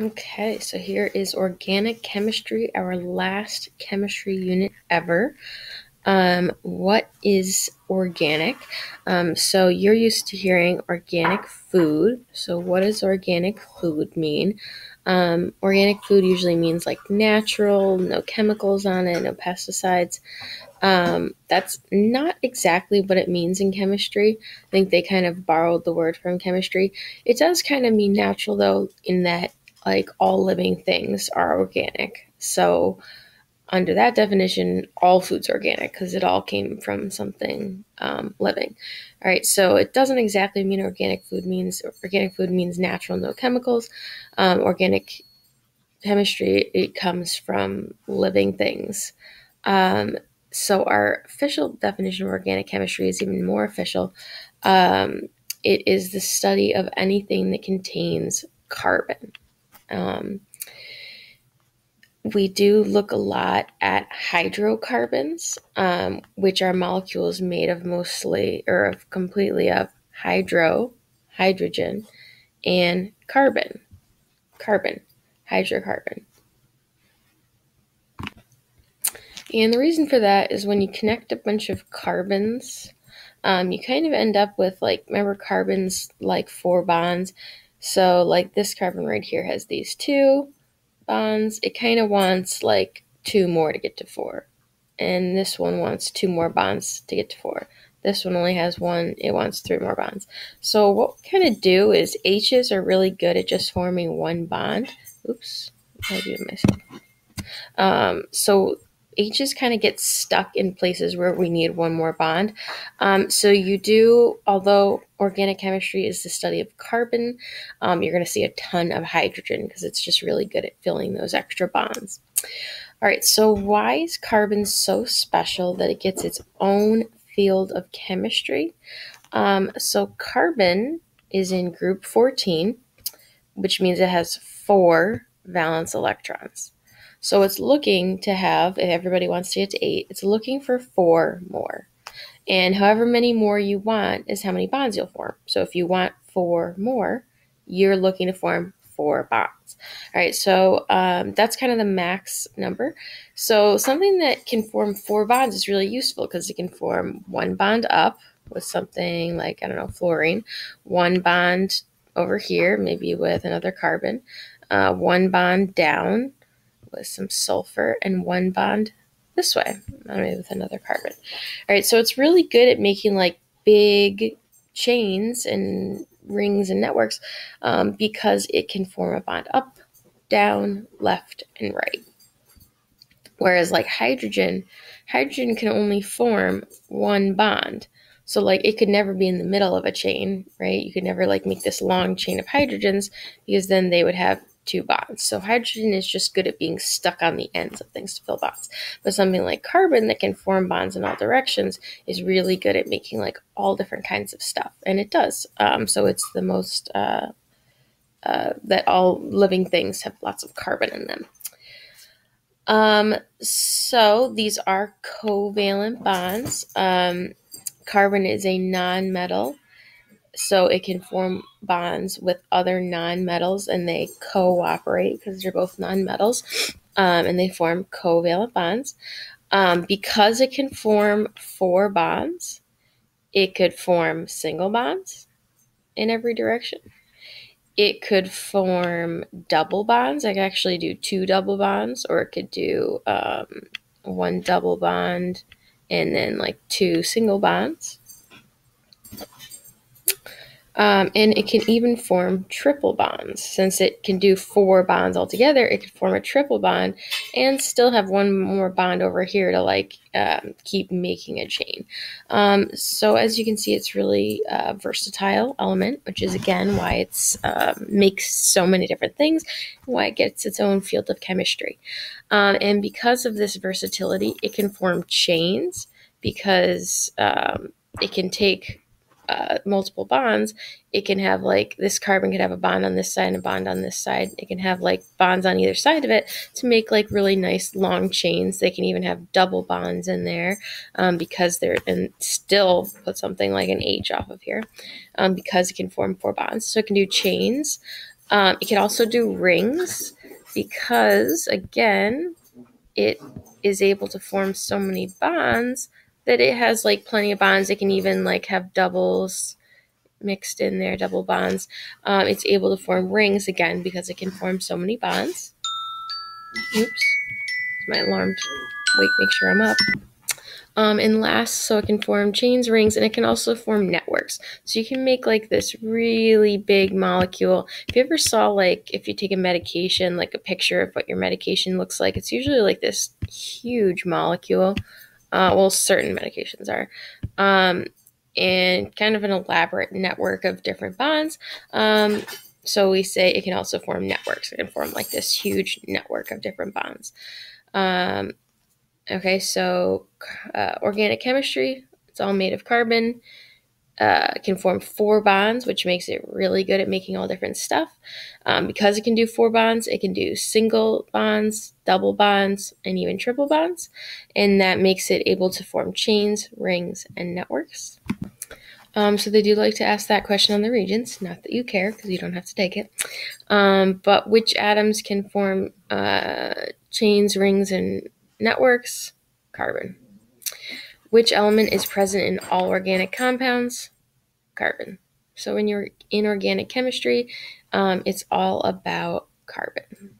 Okay, so here is organic chemistry, our last chemistry unit ever. What is organic? So you're used to hearing organic food. So what does organic food mean? Organic food usually means like natural, no chemicals on it, no pesticides. That's not exactly what it means in chemistry. I think they kind of borrowed the word from chemistry. It does kind of mean natural though, in that like all living things are organic. So under that definition, all food's organic because it all came from something living. All right, so it doesn't exactly mean organic food means natural, no chemicals. Organic chemistry, it comes from living things. Um, so our official definition of organic chemistry is even more official. Um, it is the study of anything that contains carbon. Um, we do look a lot at hydrocarbons, which are molecules made of mostly or of completely of hydrogen, and carbon, hydrocarbon. And the reason for that is when you connect a bunch of carbons, you kind of end up with like, remember carbons like four bonds? So, like this carbon right here has these two bonds. It kind of wants like two more to get to four. And this one wants two more bonds to get to four. This one only has one, it wants three more bonds. So, what we kind of do is H's are really good at just forming one bond. Oops, I do it myself. So H's kind of get stuck in places where we need one more bond. So you do, although organic chemistry is the study of carbon, you're going to see a ton of hydrogen because it's just really good at filling those extra bonds. All right, so why is carbon so special that it gets its own field of chemistry? So carbon is in group 14, which means it has four valence electrons. So it's looking to have, if everybody wants to get to 8, it's looking for 4 more. And however many more you want is how many bonds you'll form. So if you want 4 more, you're looking to form 4 bonds. All right, so that's kind of the max number. So something that can form 4 bonds is really useful because it can form one bond up with something like, I don't know, fluorine, one bond over here, maybe with another carbon, one bond down with some sulfur, and one bond this way, maybe with another carbon. All right, so it's really good at making like big chains and rings and networks because it can form a bond up, down, left, and right. Whereas like hydrogen can only form one bond. So like it could never be in the middle of a chain, right? You could never like make this long chain of hydrogens because then they would have two bonds. So hydrogen is just good at being stuck on the ends of things to fill bonds. But something like carbon that can form bonds in all directions is really good at making like all different kinds of stuff. And it does. So it's the most that all living things have lots of carbon in them. So these are covalent bonds. Carbon is a non-metal, so it can form bonds with other non-metals, and they cooperate because they're both non-metals, and they form covalent bonds. Because it can form 4 bonds, it could form single bonds in every direction. It could form double bonds. I could actually do 2 double bonds, or it could do 1 double bond and then like 2 single bonds. And it can even form triple bonds. Since it can do 4 bonds altogether, it could form a triple bond and still have one more bond over here to like keep making a chain. So as you can see, it's really a versatile element, which is again why it's makes so many different things, why it gets its own field of chemistry. And because of this versatility, it can form chains because it can take multiple bonds. It can have like this carbon could have a bond on this side and a bond on this side. It can have like bonds on either side of it to make like really nice long chains. They can even have double bonds in there because they're, and still put something like an H off of here because it can form 4 bonds. So it can do chains. It can also do rings because, again, it is able to form so many bonds that it has like plenty of bonds. It can even like have doubles mixed in there, double bonds. It's able to form rings again because it can form so many bonds. Oops, my alarm. Wait, make sure I'm up. And last, so it can form chains, rings, and it can also form networks. So you can make like this really big molecule. If you ever saw, like, if you take a medication, like a picture of what your medication looks like, it's usually like this huge molecule. Well, certain medications are. And kind of an elaborate network of different bonds. So we say it can also form networks. It can form like this huge network of different bonds. Okay, so organic chemistry, it's all made of carbon. Can form 4 bonds, which makes it really good at making all different stuff. Because it can do 4 bonds, it can do single bonds, double bonds, and even triple bonds. And that makes it able to form chains, rings, and networks. So they do like to ask that question on the Regents. Not that you care, because you don't have to take it. But which atoms can form chains, rings, and networks? Carbon. Which element is present in all organic compounds? Carbon. So in your inorganic chemistry, it's all about carbon.